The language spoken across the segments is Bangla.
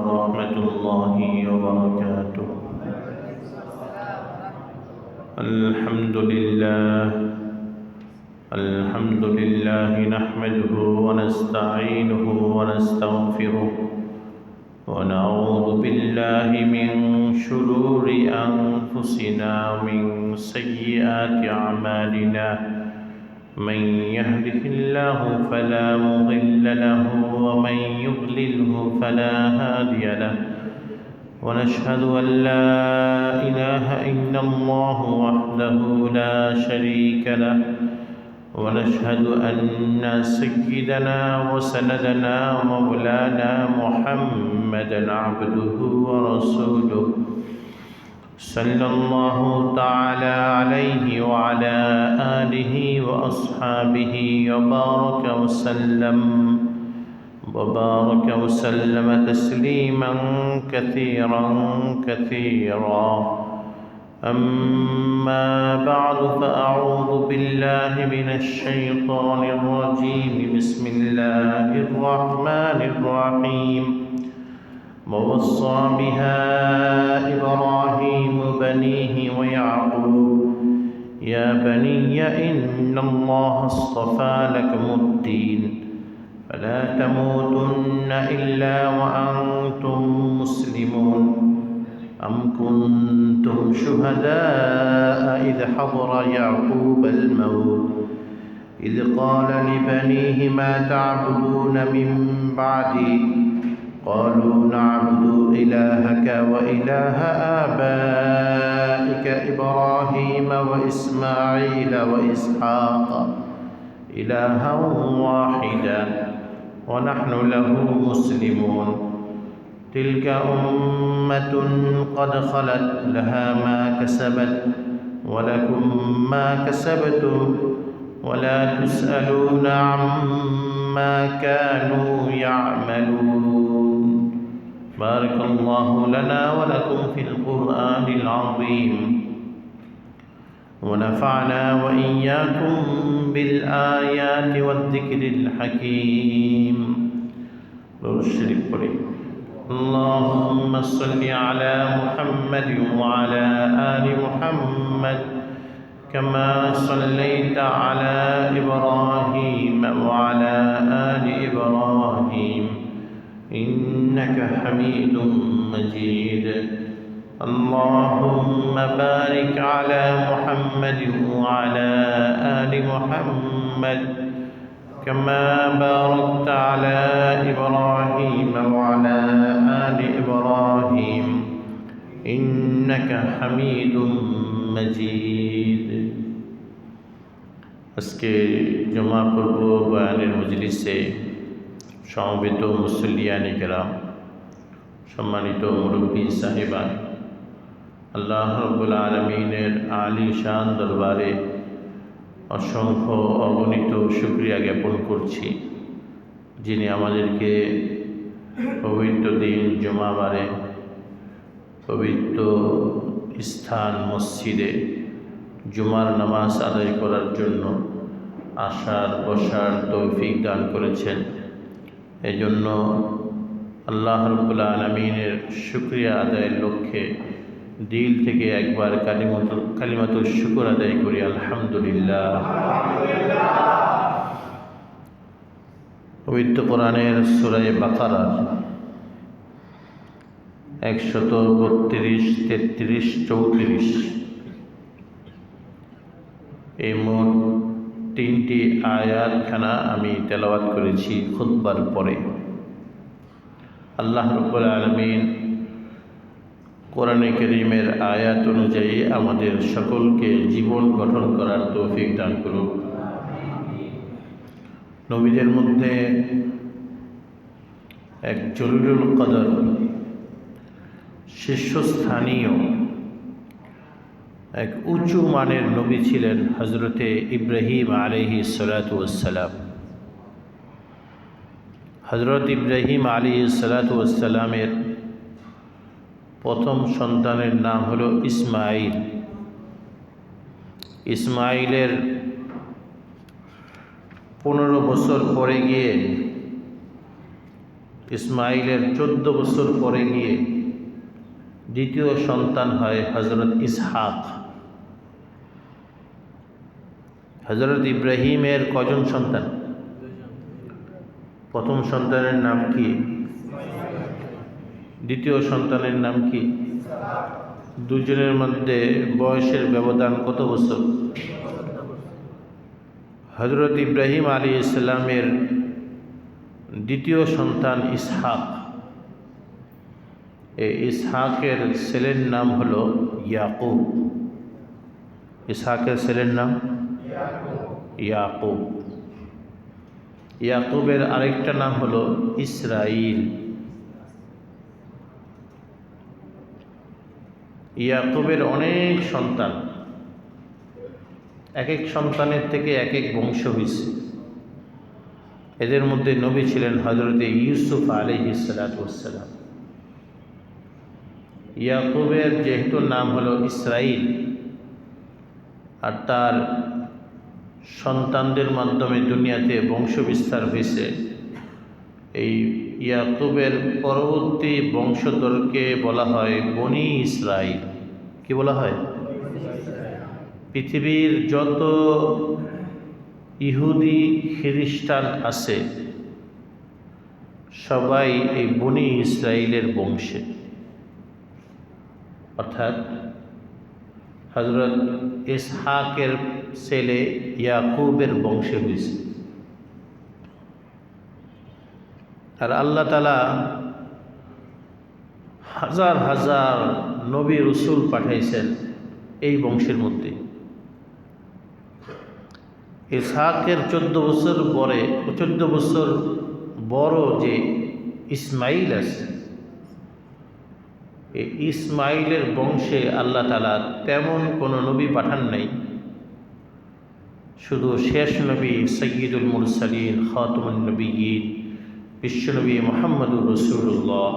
ورحمة الله وبركاته. الحمد لله نحمده ونستعينه ونستغفره ونعوذ بالله من شرور أنفسنا ومن سيئات أعمالنا. من يهده الله فلا مضل له ومن يضلله فلا هادي له. ونشهد أن لا إله إلا الله وحده لا شريك له. ونشهد أن سيدنا وسندنا ومولانا محمدا عبده ورسوله صلى الله تعالى عليه وعلى آله وأصحابه وبارك وسلم تسليما كثيرا كثيرا. أما بعد فأعوذ بالله من الشيطان الرجيم. بسم الله الرحمن الرحيم. ووصى بها إبراهيم بنيه ويعقوب يا بني إن الله اصطفى لكم الدين فلا تموتن إلا وأنتم مسلمون. أم كنتم شهداء إذ حضر يعقوب الموت إذ قال لبنيه ما تعبدون من بعدي قالوا نعبد إلهك وإله آبائك إبراهيم وإسماعيل وإسحاق إلها واحدا ونحن له مسلمون. تلك أمة قد خلت لها ما كسبت ولكم ما كسبتم ولا تسألون عما كانوا يعملون. بارك الله لنا ولكم في القرآن العظيم ونفعنا وإياكم بالآيات والذكر الحكيم. الشريف اللهم صل على محمد وعلى آل محمد كما صليت على إبراهيم وعلى آل إبراهيم إنك حميد مجيد. اللهم بارك على محمد وعلى آل محمد كما باركت على إبراهيم وعلى آل إبراهيم إنك حميد مجيد. আজকে জমা পূর্ব বয়ানের মজলিসে সমবেত মুসল্লিয়ানে কেরাম, সম্মানিত মুরব্বী সাহেবান, আল্লাহ রাব্বুল আলামিনের আলী শান দরবারে অসংখ্য অগণিত শুকরিয়া জ্ঞাপন করছি, যিনি আমাদেরকে পবিত্র দিন জুমাবারে পবিত্র স্থান মসজিদে জুমার নামাজ আদায় করার জন্য আসার বসার তৌফিক দান করেছেন। এজন্য আল্লাহ রাব্বুল আলামিনের শুকরিয়া আদায়ের লক্ষ্যে দিল থেকে একবার কালিমাতুল শুকর আদায় করি, আলহামদুলিল্লাহ। পবিত্র কোরআনের সূরা বাকারার 132, 33, 34 এই মোট 3টি আয়াতখানা আমি তেলাওয়াত করেছি খুতবার পরে। আল্লাহ রাব্বুল আলামিন কোরআনে কারীমের আয়াত অনুযায়ী আমাদের সকলকে জীবন গঠন করার তৌফিক দান করুক। নবীদের মধ্যে এক জলিলুল কদর শীর্ষস্থানীয় এক উঁচু মানের নবী ছিলেন হযরতে ইব্রাহিম আলাইহিস সালাতু ওয়াস সালাম। হযরত ইব্রাহিম আলাইহিস সালাতু ওয়াস সালামের প্রথম সন্তানের নাম হলো ইসমাইল। ইসমাইলের 15 বছর পরে গিয়ে ইসমাইলের 14 বছর পরে গিয়ে দ্বিতীয় সন্তান হয় হযরত ইসহাক। হযরত ইব্রাহিমের কজন সন্তান? প্রথম সন্তানের নাম কি? দ্বিতীয় সন্তানের নাম কি? দুজনের মধ্যে বয়সের ব্যবধান কত বছর? হযরত ইব্রাহিম আলাইহিস সালামের দ্বিতীয় সন্তান ইসহাক। এই ইসহাকের ছেলের নাম হলো ইয়াকুব। ইসহাকের ছেলের নাম ইয়াকুব। ইয়াকুবের আরেকটা নাম হলো ইসরাইল। ইয়াকুবের অনেক সন্তান, এক এক সন্তানের থেকে এক এক বংশ হয়েছে। এদের মধ্যে নবী ছিলেন হযরতে ইউসুফ আলাইহিস সালাতু ওয়াস সালাম। ইয়াকুবের যেহেতু নাম হলো ইসরাইল, আর তার সন্তানদের মাধ্যমে দুনিয়াতে বংশ বিস্তার হয়েছে, এই ইয়াকুবের পরবর্তী বংশধরকে বলা হয় বনি ইসরাইল। কি বলা হয়? পৃথিবীর যত ইহুদি খ্রিস্টান আছে সবাই এই বনি ইসরাইলের বংশে, অর্থাৎ হযরত ইসহাকের ছেলে ইয়াকুবের বংশে হয়েছে। আর আল্লাহ তাআলা হাজার হাজার নবী রসুল পাঠাইছেন এই বংশের মধ্যে। ইসহাকের 14 বছর পরে 14 বছর বড় যে ইসমাইল আছে, এই ইসমাইলের বংশে আল্লাহ তাআলা তেমন কোনো নবী পাঠান নাই। শুধু শেষ নবী সৈয়দুল মুরসালিন খাতামুন নবিয়্যিন বিশ্বনবী মুহাম্মদুর রাসূলুল্লাহ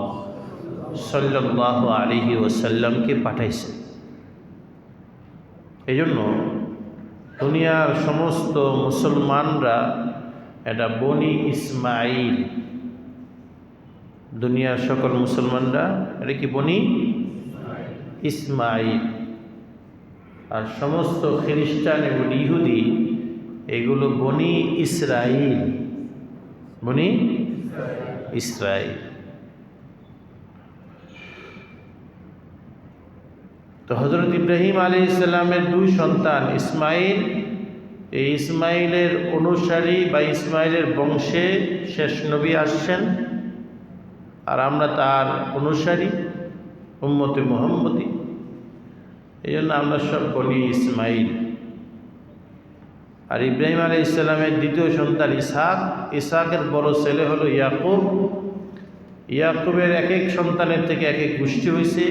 সাল্লাল্লাহু আলাইহি ওয়াসাল্লামকে পাঠাইছে। এই জন্য দুনিয়ার সমস্ত মুসলমানরা এটা বনি ইসমাইল, দুনিয়ার সকল মুসলমানরা এটা কি বনি ইসমাইল। আর সমস্ত খ্রিস্টান এবং ইহুদি এগুলো বনি ইসরাইল, বনি ইসরাইল। তো হযরত ইব্রাহিম আলাইহিস সালামের দুই সন্তান ইসমাইল, এই ইসমাইলের অনুসারী বা ইসমাইলের বংশে শেষ নবী আসছেন, আর আমরা তার অনুসারী উম্মতে মুহাম্মদী। এই জন্য আমরা সব বলি ইসমাইল। আর ইব্রাহিম আলাইহিস সালামের দ্বিতীয় সন্তান ইসহাক, ইসহাকের বড় ছেলে হলো ইয়াকুব। ইয়াকুবের এক এক সন্তানের থেকে এক এক গোষ্ঠী হয়েছে।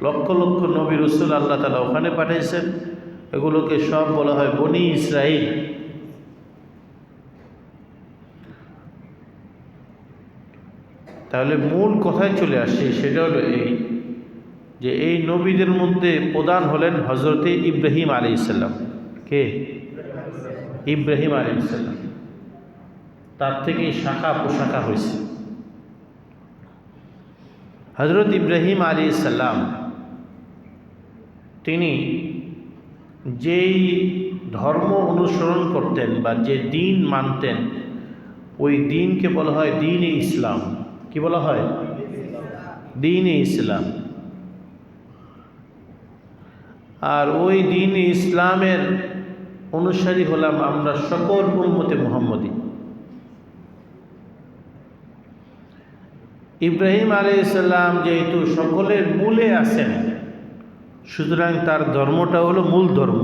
লক্ষ লক্ষ নবী রসুল আল্লাহ তাআলা ওখানে পাঠাইছেন, এগুলোকে সব বলা হয় বনি ইসরাইল। তাহলে মূল কথায় চলে আসছে, সেটা হলো এই যে এই নবীদের মধ্যে প্রধান হলেন হযরতে ইব্রাহিম আলাইহিস সালাম। কে? ইব্রাহিম আলাইহিস সালাম। তার থেকেই শাখা প্রশাখা হয়েছে। হযরত ইব্রাহিম আলাইহিস সালাম তিনি যেই ধর্ম অনুসরণ করতেন বা যে দিন মানতেন, ওই দিনকে বলা হয় দ্বীন-ই ইসলাম। কি বলা হয়? দ্বীন-ই ইসলাম। আর ওই দ্বীন-ই ইসলামের অনুসারী হলাম আমরা সকল উম্মতে মুহাম্মদী। ইব্রাহিম আলাইহিস সালাম যেহেতু সকলের মূলে আছেন, সুতরাং তার ধর্মটা হলো মূল ধর্ম।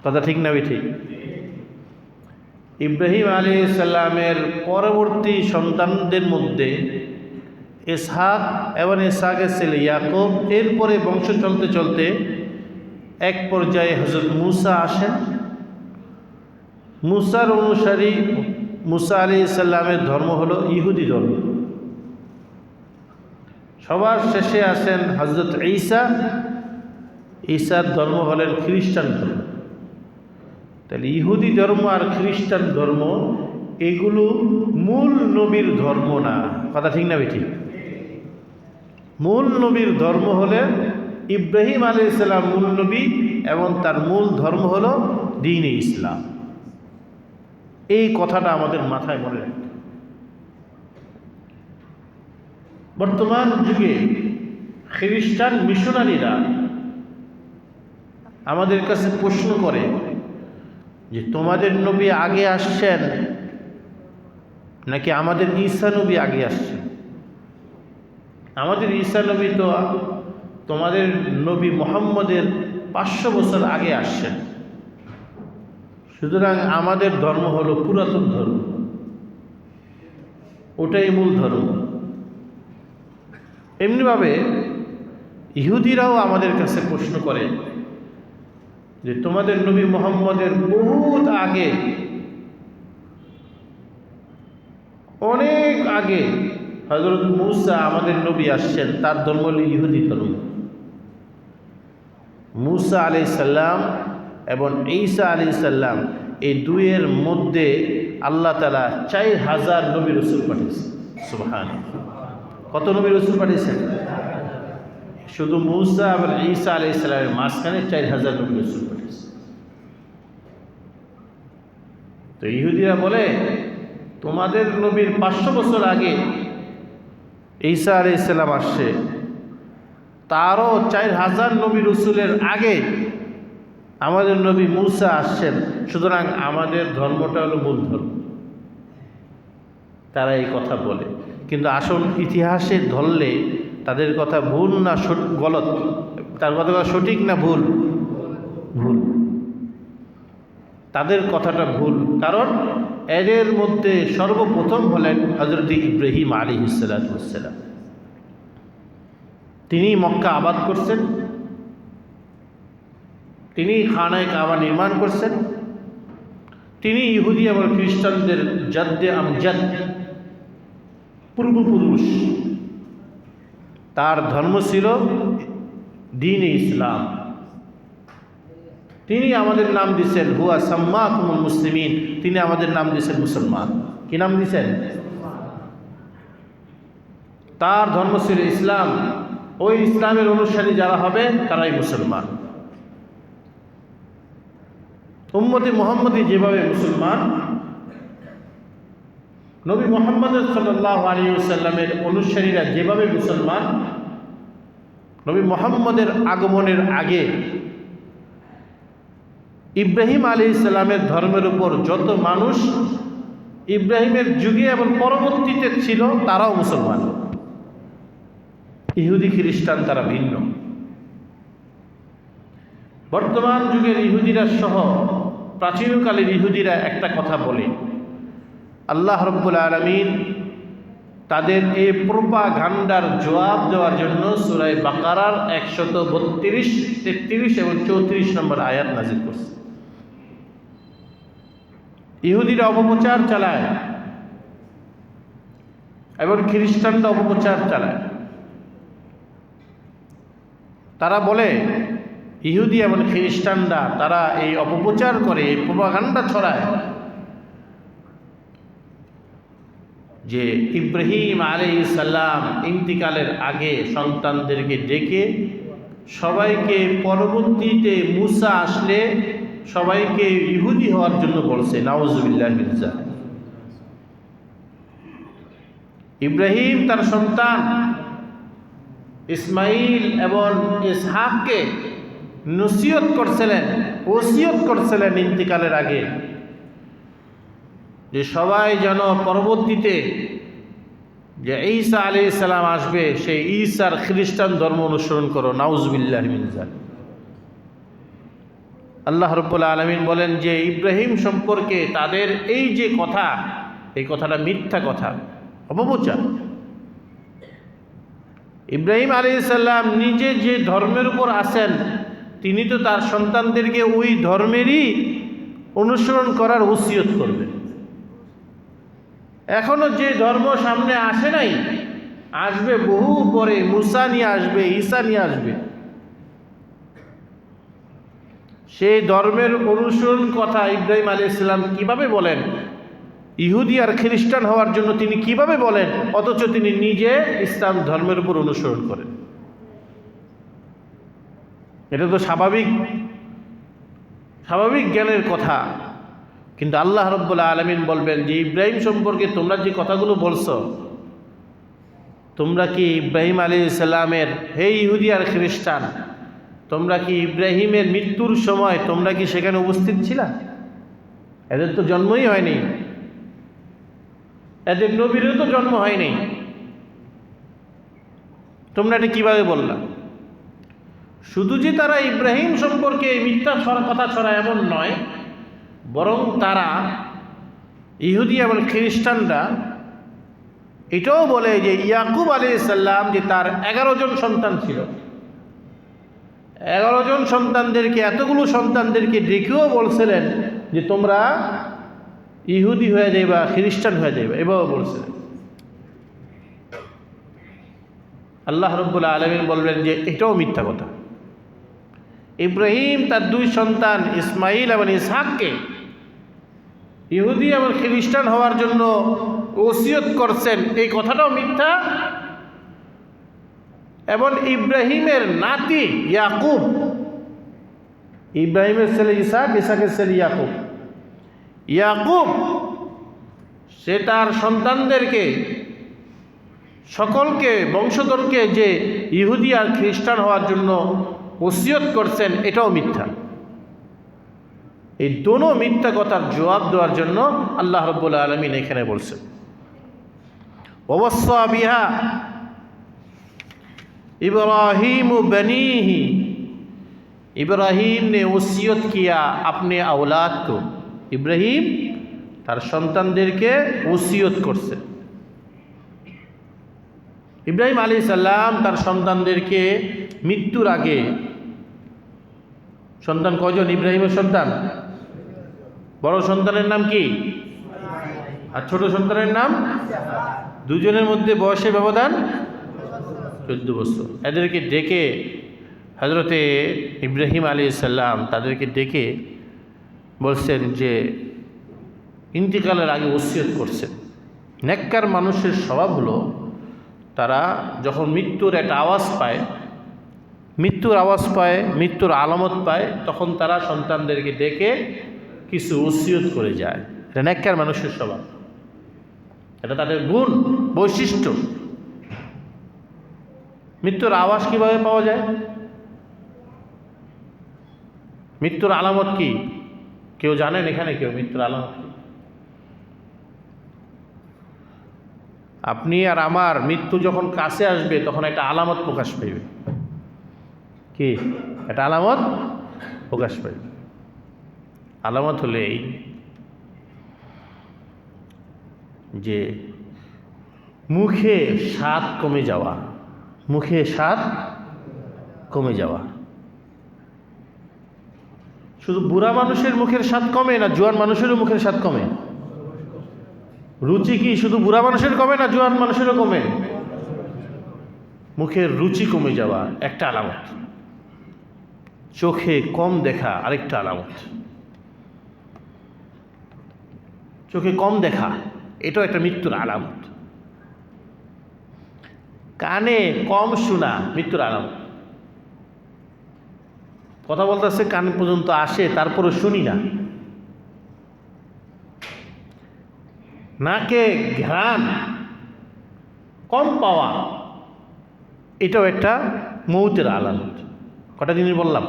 কথা ঠিক না ঠিক? ইব্রাহিম আলাইহিস সালামের পরবর্তী সন্তানদের মধ্যে ইসহাক এবং ইসহাকের ছেলে ইয়াকুব, এরপরে বংশ চলতে চলতে এক পর্যায়ে হযরত মূসা আসেন। মূসার অনুসারী মূসা আলাইহিস সালামের ধর্ম হলো ইহুদি ধর্ম। সবার শেষে আসেন হযরত ঈসা। ঈসার ধর্ম হলেন খ্রিস্টান ধর্ম। তাহলে ইহুদি ধর্ম আর খ্রিস্টান ধর্ম এগুলো মূল নবীর ধর্ম না। কথা ঠিক না বেঠিক? মূল নবীর ধর্ম হলে ইব্রাহিম আলাইহিস সালাম মূল নবী, এবং তার মূল ধর্ম হলো দ্বীন-ই ইসলাম। এই কথাটা আমাদের মাথায় মনে রাখতে। বর্তমান যুগে খ্রিস্টান মিশনারিরা আমাদের কাছে প্রশ্ন করে যে তোমাদের নবী আগে আসছেন নাকি আমাদের ঈসা নবী আগে আসছেন? আমাদের ঈসা নবী তো তোমাদের নবী মুহাম্মদের 500 বছর আগে আসছেন, সুতরাং আমাদের ধর্ম হলো পুরাতন ধর্ম, ওটাই মূল ধর্ম। এমনিভাবে ইহুদিরাও আমাদের কাছে প্রশ্ন করে যে তোমাদের নবী মুহাম্মদের বহুত আগে, অনেক আগে হযরত মূসা আমাদের নবী আসছেন, তার ধর্ম হল ইহুদি ধর্ম। মূসা আলাইহিস সালাম এবং ঈসা আলাইহিস সালাম, এই দুইয়ের মধ্যে আল্লাহ তাআলা 4000 নবী রাসূল পাঠিয়েছেন। সুবহানাল্লাহ। কত নবী রাসূল পাঠিয়েছেন? শুধু মূসা এবং ঈসা আলাইহিস সালামের মাঝখানে 4000 নবী রাসূল পাঠিয়েছেন। তো ইহুদিরা বলে তোমাদের নবীর 500 বছর আগে ঈসা আলাইহিস সালাম আসছে, তারও 4000 নবী রাসূলের আগে আমাদের নবী মূসা আসছেন, সুতরাং আমাদের ধর্মটা হলো মূল ধর্ম। তারা এই কথা বলে, কিন্তু আসল ইতিহাসে ধরলে তাদের কথা ভুল না গলত? তার কথা সঠিক না ভুল? ভুল। তাদের কথাটা ভুল, কারণ এদের মধ্যে সর্বপ্রথম হলেন হযরত ইব্রাহিম আলাইহিস সালাম। তিনি মক্কা আবাদ করছেন, তিনি খানায়ে কাবা নির্মাণ করছেন, তিনি ইহুদি এবং খ্রিস্টানদের জাদ্দে আমজাদ, পূর্বপুরুষ। তার ধর্ম ছিল দ্বীন-ই ইসলাম। তিনি আমাদের নাম দিয়েছেন হুয়া সাম্মাকুমুল মুসলিমিন, তিনি আমাদের নাম দিয়েছেন মুসলমান। কি নাম দিয়েছেন? তার ধর্ম ছিল ইসলাম। ওই ইসলামের অনুসারী যারা হবে তারাই মুসলমান। উম্মতে মুহাম্মদী যেভাবে মুসলমান, নবী মুহাম্মদ সাল্লাল্লাহু আলাইহি ওয়াসাল্লামের অনুসারীরা যেভাবে মুসলমান, নবী মুহাম্মদের আগমনের আগে ইব্রাহিম আলাইহিস সালামের ধর্মের উপর যত মানুষ ইব্রাহিমের যুগে এবং পরবর্তীতে ছিল তারাও মুসলমান। ইহুদি খ্রিস্টান তারা ভিন্ন। বর্তমান যুগের ইহুদিরা সহ প্রাচীনকালের ইহুদিরা একটা কথা বলে, আল্লাহ রাব্বুল আলামিন তাদের এই প্রোপাগান্ডার জবাব দেওয়ার জন্য সূরা বাকারার 132, 33 এবং 34 নম্বর আয়াত নাযিল করছে। ইহুদিরা অপপ্রচার চালায় এবং খ্রিস্টানরা অপপ্রচার চালায়। তারা বলে ইহুদি এবং খ্রিস্টানরা তারা এই অপপ্রচার করে, এই প্রোপাগান্ডা ছড়ায় যে ইব্রাহিম আলাইহিস সালাম ইন্তিকালের আগে সন্তানদেরকে ডেকে সবাইকে পরবর্তীতে মূসা আসলে সবাইকে ইহুদি হওয়ার জন্য বলছে। নাউজুবিল্লাহ মিন যালিক। ইব্রাহিম তার সন্তান ইসমাইল এবং ইসহাককে নসিহত করছিলেন, ওসিয়ত করছিলেন ইন্তিকালের আগে যে সবাই যেন পরবর্তীতে যে ঈসা আলাইহিস সালাম আসবে সেই ঈসার খ্রিস্টান ধর্ম অনুসরণ করো। নাউজুবিল্লাহ মিন যালিক। আল্লাহ রাব্বুল আলামিন বলেন যে ইব্রাহিম সম্পর্কে তাদের এই যে কথা, এই কথাটা মিথ্যা কথা, অপপ্রচার। ইব্রাহিম আলাইহিস সালাম নিজে যে ধর্মের উপর আছেন, তিনি তো তার সন্তানদেরকে ওই ধর্মেরই অনুসরণ করার ওসিয়ত করবেন। এখনো যে ধর্ম সামনে আসে নাই, আসবে বহু পরে, মূসা নিয়ে আসবে, ঈসা নিয়ে আসবে, সেই ধর্মের অনুসরণ কথা ইব্রাহিম আলাইহিস সালাম কিভাবে বলেন? ইহুদি আর খ্রিস্টান হওয়ার জন্য তিনি কিভাবে বলেন, অথচ তিনি নিজে ইসলাম ধর্মের উপর অনুসরণ করেন? এটা তো স্বাভাবিক জ্ঞানের কথা। কিন্তু আল্লাহ রাব্বুল আলামিন বলবেন যে ইব্রাহিম সম্পর্কে তোমরা যে কথাগুলো বলছো, তোমরা কি ইব্রাহিম আলাইহিস সালামের, হে ইহুদি আর খ্রিস্টান, তোমরা কি ইব্রাহিমের মৃত্যুর সময় তোমরা কি সেখানে উপস্থিত ছিলা? এদের তো জন্মই হয়নি, এদের নবীরও তো জন্ম হয়নি, তোমরা এটা কিভাবে বললা? শুধু যে তারা ইব্রাহিম সম্পর্কে মিথ্যা কথা ছড়া এমন নয়, বরং তারা ইহুদি এবং খ্রিস্টানরা এটাও বলে যে ইয়াকুব আলাইহিস সালাম যে তার 11 জন সন্তান ছিল, 11 জন সন্তানদেরকে, এতগুলো সন্তানদেরকে ডেকেও বলছিলেন যে তোমরা ইহুদি হয়ে যাইবা, খ্রিস্টান হয়ে যাইবা, এভাবে বলছিলেন। আল্লাহ রাব্বুল আলামিন বলবেন যে এটাও মিথ্যা কথা। ইব্রাহিম তার 2 সন্তান ইসমাইল এবং ইসহাককে ইহুদি এবং খ্রিস্টান হওয়ার জন্য ওসিয়ত করছেন, এই কথাটাও মিথ্যা। এবং ইব্রাহিমের নাতি ইয়াকুব, ইব্রাহিমের ছেলে ইসহাক, ইসহাকের ছেলে ইয়াকুব, ইয়াকুব সে তার সন্তানদেরকে, সকলকে, বংশধরকে যে ইহুদি আর খ্রিস্টান হওয়ার জন্য ওসিয়ত করছেন, এটাও মিথ্যা। এই দোনো মিথ্যা কথার জবাব দেওয়ার জন্য আল্লাহ রাব্বুল আলামিন এখানে বলছেন ওয়াসা বিহা इब्राहीम बनीही, इब्राहीम ने वसीयत किया अपने औलाद को। इब्राहीम तार सन्तानदेरके वसीयत करছে। इब्राहीम आलैहिस सालाम तार सन्तानदेरके मृत्युर आगे, सन्तान कयজন इब्राहीमेर सन्तान? बड़ सन्तानेर नाम कि और छोट सन्तानेर नाम? दुजोनेर मध्य बयसेर व्यवधान 14 বছর। এদেরকে ডেকে হযরতে ইব্রাহিম আলাইহিস সালাম তাদেরকে ডেকে বলছেন যে ইন্তিকালের আগে ওসিয়ত করছেন। নেককার মানুষের স্বভাব হলো তারা যখন মৃত্যুর একটা আওয়াজ পায়, মৃত্যুর আলামত পায়, তখন তারা সন্তানদেরকে ডেকে কিছু ওসিয়ত করে যায়। এটা নেককার মানুষের স্বভাব, এটা তাদের গুণ, বৈশিষ্ট্য। মৃত্যুর আওয়াজ কিভাবে পাওয়া যায়? মৃত্যুর আলামত কি কেউ জানেন এখানে? কেউ মৃত্যুর আলামত কি? আপনি আর আমার মৃত্যু যখন কাছে আসবে তখন একটা আলামত প্রকাশ পাইবে। কি একটা আলামত প্রকাশ পাইবে? আলামত হলে এই যে মুখে স্বাদ কমে যাওয়া, মুখে স্বাদ কমে যাওয়া। শুধু বুড়া মানুষের মুখের স্বাদ কমে না, জোয়ান মানুষেরও মুখের স্বাদ কমে? রুচি কি শুধু বুড়া মানুষের কমে না জোয়ান মানুষেরও কমে? মুখের রুচি কমে যাওয়া একটা আলামত। চোখে কম দেখা আরেকটা আলামত। চোখে কম দেখা এটাও একটা মৃত্যুর আলামত। কানে কম শোনা মৃত্যুর আলামত। কথা বলতেছে কান পর্যন্ত আসে, তারপরে শুনি না। নাকে ঘ্রাণ কম পাওয়া এটাও একটা মৌতের আলামত। কটা জিনিস বললাম?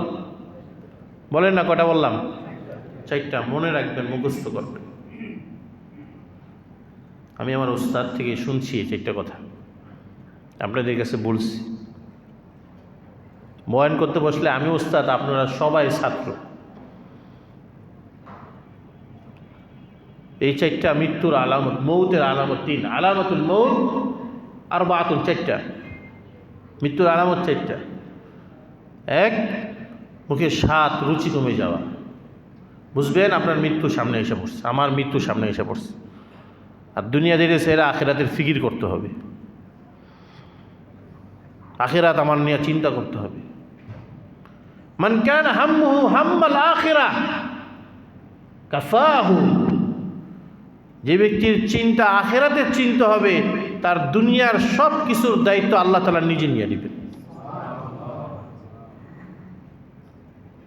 বলেন না কটা বললাম? 4টা। মনে রাখবেন, মুখস্থ করবেন। আমি আমার উস্তাদ থেকে শুনছি এই 4টা কথা, আপনাদের কাছে বলছি। বয়ান করতে বসলে আমি উস্তাদ, আপনারা সবাই ছাত্র। এই 4টা মৃত্যুর আলামত, মৌতের আলামত 3। আলামতুল মৌত আরবাতুন, 4টা মৃত্যুর আলামত 4টা। 1, মুখে স্বাদ রুচি কমে যাওয়া। বুঝবেন আপনার মৃত্যু সামনে এসে পড়ছে, আমার মৃত্যু সামনে এসে পড়ছে। আর দুনিয়া থেকে সেরা আখিরাতের ফিকির করতে হবে, আখিরাত আমার নিয়ে চিন্তা করতে হবে। মান কানা হাম্মুহু হাম্মাল আখিরা কাফাহু যে ব্যক্তির চিন্তা আখেরাতের চিন্তা হবে, তার দুনিয়ার সব কিছুর দায়িত্ব আল্লাহ তাআলা নিজে নিয়ে নেবেন।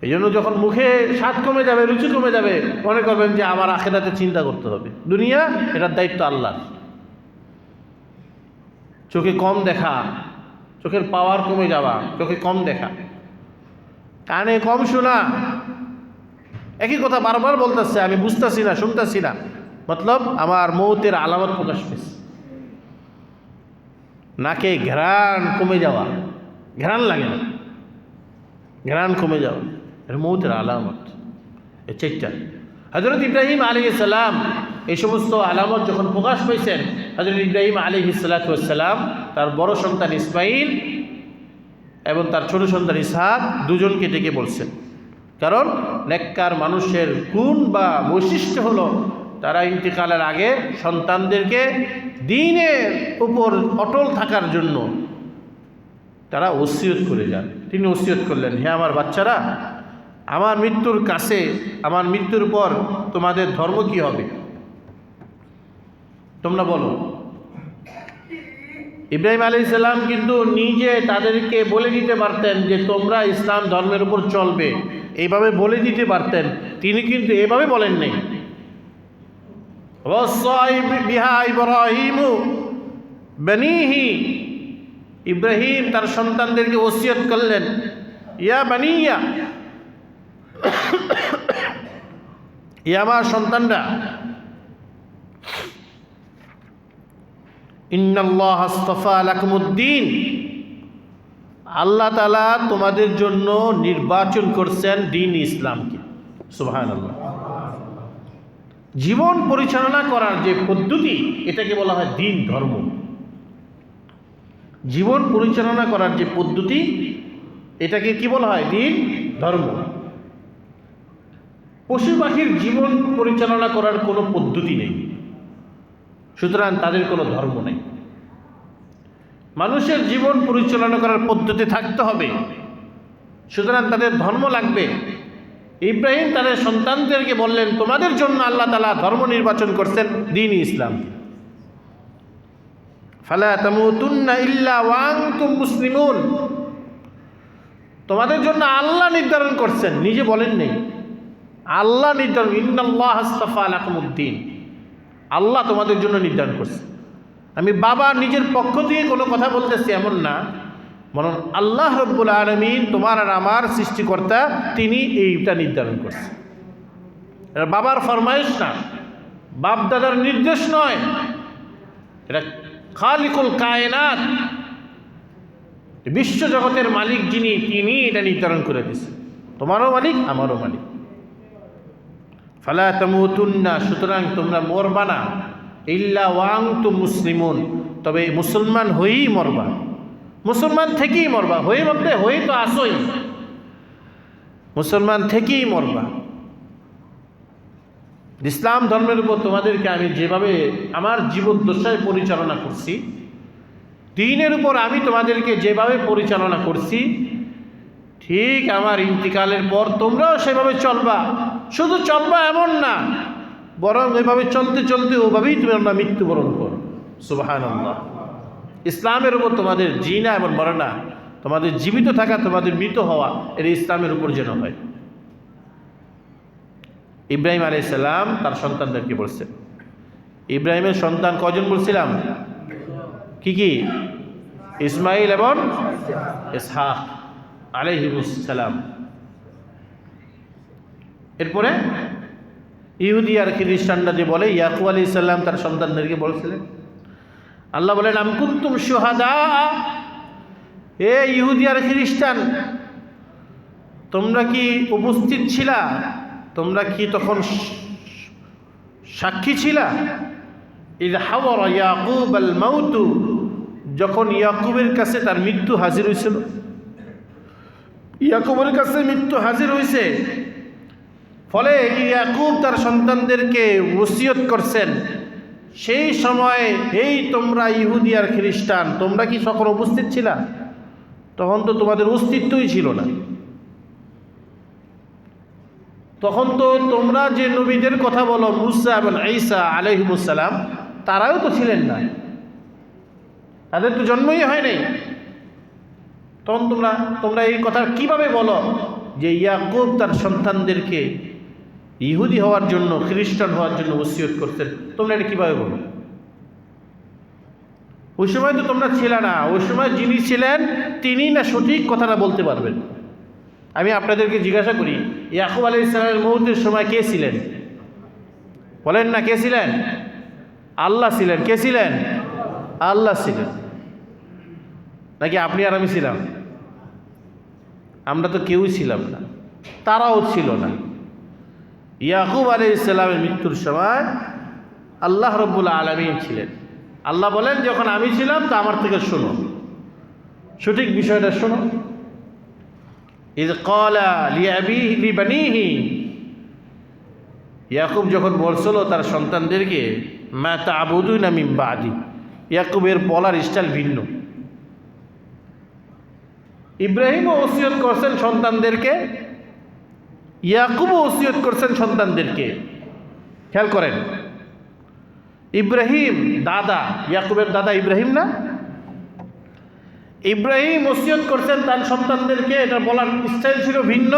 এই জন্য যখন মুখে স্বাদ কমে যাবে, রুচি কমে যাবে, মনে করবেন যে আমার আখেরাতে চিন্তা করতে হবে। দুনিয়া এটার দায়িত্ব আল্লাহর। চোখে কম দেখা, চোখের পাওয়ার কমে যাওয়া, চোখে কম দেখা, কানে কম শোনা, একই কথা বারবার বলতেছে, আমি বুঝতেছি না, শুনতেছি না, মতলব আমার মৌতের আলামত প্রকাশ পেয়েছে। নাকে ঘ্রাণ কমে যাওয়া, ঘ্রাণ লাগে না, ঘ্রাণ কমে যাওয়া, এর মৌতের আলামত। এই চারটা হযরত ইব্রাহিম আলাইহিস সালাম এই সমস্ত আলামত যখন প্রকাশ পেয়েছেন, হযরত ইব্রাহিম আলাইহিস সালাতু ওয়াস সালাম তার বড় সন্তান ইসমাইল এবং তার ছোট সন্তান ইসহাক দুজনকে ডেকে বলছেন। কারণ নেককার মানুষের গুণ বা বৈশিষ্ট্য হলো তারা ইন্তেকালের আগে সন্তানদেরকে দ্বীনের উপর অটল থাকার জন্য তারা ওসিয়ত করে যান। তিনি ওসিয়ত করলেন, হে আমার বাচ্চারা, আমার মৃত্যুর কাছে, আমার মৃত্যুর পর তোমাদের ধর্ম কি হবে তোমরা বলো। ইব্রাহিম আলাইহিস সালাম কিন্তু নিজে তাদেরকে বলে দিতে পারতেন যে তোমরা ইসলাম ধর্মের উপর চলবে, এইভাবে বলে দিতে পারতেন। তিনি কিন্তু এভাবে বলেন নাই। বিহা ইব্রাহিমু বানিহি, ইব্রাহিম তার সন্তানদেরকে ওসিয়ত করলেন, ইয়া বানিয়া, ইয়া আমার সন্তানরা, ইন্নাল্লাহ আস্তাফা লাকুমুদ্দিন, আল্লাহ তাআলা তোমাদের জন্য নির্বাচন করছেন দ্বীন ইসলামকে। সুবহানাল্লাহ। জীবন পরিচালনা করার যে পদ্ধতি, এটাকে বলা হয় দ্বীন, ধর্ম। জীবন পরিচালনা করার যে পদ্ধতি, এটাকে কি বলা হয়? দ্বীন, ধর্ম। পশু পাখির জীবন পরিচালনা করার কোনো পদ্ধতি নেই, সুতরাং তাদের কোনো ধর্ম নেই। মানুষের জীবন পরিচালনা করার পদ্ধতি থাকতে হবে, সুতরাং তাদের ধর্ম লাগবে। ইব্রাহিম তাদের সন্তানদেরকে বললেন, তোমাদের জন্য আল্লাহ তাআলা ধর্ম নির্বাচন করছেন দ্বীন ইসলাম। ফালা তামুতুন্না ইল্লা ওয়া আনতুম মুসলিমুন, তোমাদের জন্য আল্লাহ নির্ধারণ করছেন, নিজে বলেন নেই, আল্লাহ নির্ধারণ। ইন্নাল্লাহ আস্তাফা লাকুমুদ্দিন, আল্লাহ তোমাদের জন্য নির্ধারণ করছে। আমি বাবা নিজের পক্ষ থেকে কোনো কথা বলতেছি এমন না, বরং আল্লাহ রব্বুল আলামিন, তোমার আর আমার সৃষ্টিকর্তা, তিনি এইটা নির্ধারণ করছেন। এটা বাবার ফরমাইশ না, বাপ দাদার নির্দেশ নয়, এটা খালিকুল কায়নাত, বিশ্ব জগতের মালিক যিনি, তিনি এটা নির্ধারণ করে দিয়েছেন। তোমারও মালিক, আমারও মালিক। ফালা তামুতুন্না, সুতরাং তোমরা মরবা না, ইল্লা ওয়া আনতুম মুসলিমুন, তবে মুসলমান হয়েই মরবা, মুসলমান থেকেই মরবা। হয়ে বলতে হয়ে তো আসোই, মুসলমান থেকেই মরবা। ইসলাম ধর্মের উপর তোমাদেরকে আমি যেভাবে আমার জীবদ্দশায় পরিচালনা করছি, দ্বীনের উপর আমি তোমাদেরকে যেভাবে পরিচালনা করছি, ঠিক আমার ইন্তিকালের পর তোমরাও সেভাবে চলবা। শুধু চলবা এমন না, বরং এভাবে চলতে চলতে ওভাবেই তোমরা মৃত্যুবরণ করো। সুবহানাল্লাহ। ইসলামের উপর তোমাদের জিনা এবং মরনা, তোমাদের জীবিত থাকা, তোমাদের মৃত হওয়া, এর ইসলামের উপর যেন হয়। ইব্রাহিম আলাইহিস সালাম তার সন্তানদেরকে বলছেন। ইব্রাহিমের সন্তান কজন বলছিলাম? কি কি? ইসমাইল এবং ইসহাক আলাইহিস সালাম। এরপরে ইহুদি আর খ্রিস্টানরা যে বলে, ইয়াকুব আলাইহিস সালাম তার সন্তানদেরকে বলছিলেন। আল্লাহ বলেন, আম কুনতুম শুহাদা, এ ইহুদি আর খ্রিস্টান, তোমরা কি উপস্থিত ছিলা? তোমরা কি তখন সাক্ষী ছিলা? ইয হাওয়ারা ইয়াকুব আল মাউত, যখন ইয়াকুবের কাছে তার মৃত্যু হাজির হয়েছিল। ইয়াকুবের কাছে মৃত্যু হাজির হয়েছে, ফলে ইয়াকুব তার সন্তানদেরকে ওসিয়ত করছেন। সেই সময় এই তোমরা ইহুদি আর খ্রিস্টান, তোমরা কি সকল উপস্থিত ছিলা? তখন তো তোমাদের অস্তিত্বই ছিল না। তখন তো তোমরা যে নবীদের কথা বলো মুসা এবং ঈসা আলাইহিমুস সালাম, তারাও তো ছিলেন না, তাদের তো জন্মই হয় নাই। তখন তোমরা এই কথা কিভাবে বলো যে ইয়াকুব তার সন্তানদেরকে ইহুদি হওয়ার জন্য, খ্রিস্টান হওয়ার জন্য ওসিয়ত করতেন? তোমরা এটা কিভাবে বলো? ওই সময় তো তোমরা ছিলে না। ওই সময় যিনি ছিলেন তিনি না সঠিক কথাটা বলতে পারবেন। আমি আপনাদেরকে জিজ্ঞাসা করি, ইয়াকুব আলাইহিস সালামের মউতের সময় কে ছিলেন? বলেন না, কে ছিলেন? আল্লাহ ছিলেন। কে ছিলেন? আল্লাহ ছিলেন। নাকি আপনি আর আমি ছিলাম? আমরা তো কেউই ছিলাম না, তারাও ছিল না। ইয়াকুব আলাইহিস সালামের মৃত্যুর সময় আল্লাহ রাব্বুল আলামিন ছিলেন। আল্লাহ বলেন, যখন আমি ছিলাম তা আমার থেকে শোনো, সঠিক বিষয়টা শোনো। ইয ক্বালা লিআবিহি লিবানিহি, ইয়াকুব যখন বলছিল তার সন্তানদেরকে, মা তা'বুদুনা মিন বা'দি, ইয়াকুবের বলার স্টাইল ভিন্ন। ইব্রাহিমও ওসিয়ত করছেন সন্তানদেরকে, ইয়াকুবও ওসিয়ত করছেন সন্তানদেরকে। খেয়াল করেন, ইব্রাহিম দাদা, ইয়াকুবের দাদা ইব্রাহিম না? ইব্রাহিম ওসিয়ত করছেন তার সন্তানদেরকে, এটা বলার স্টাইল ছিল ভিন্ন।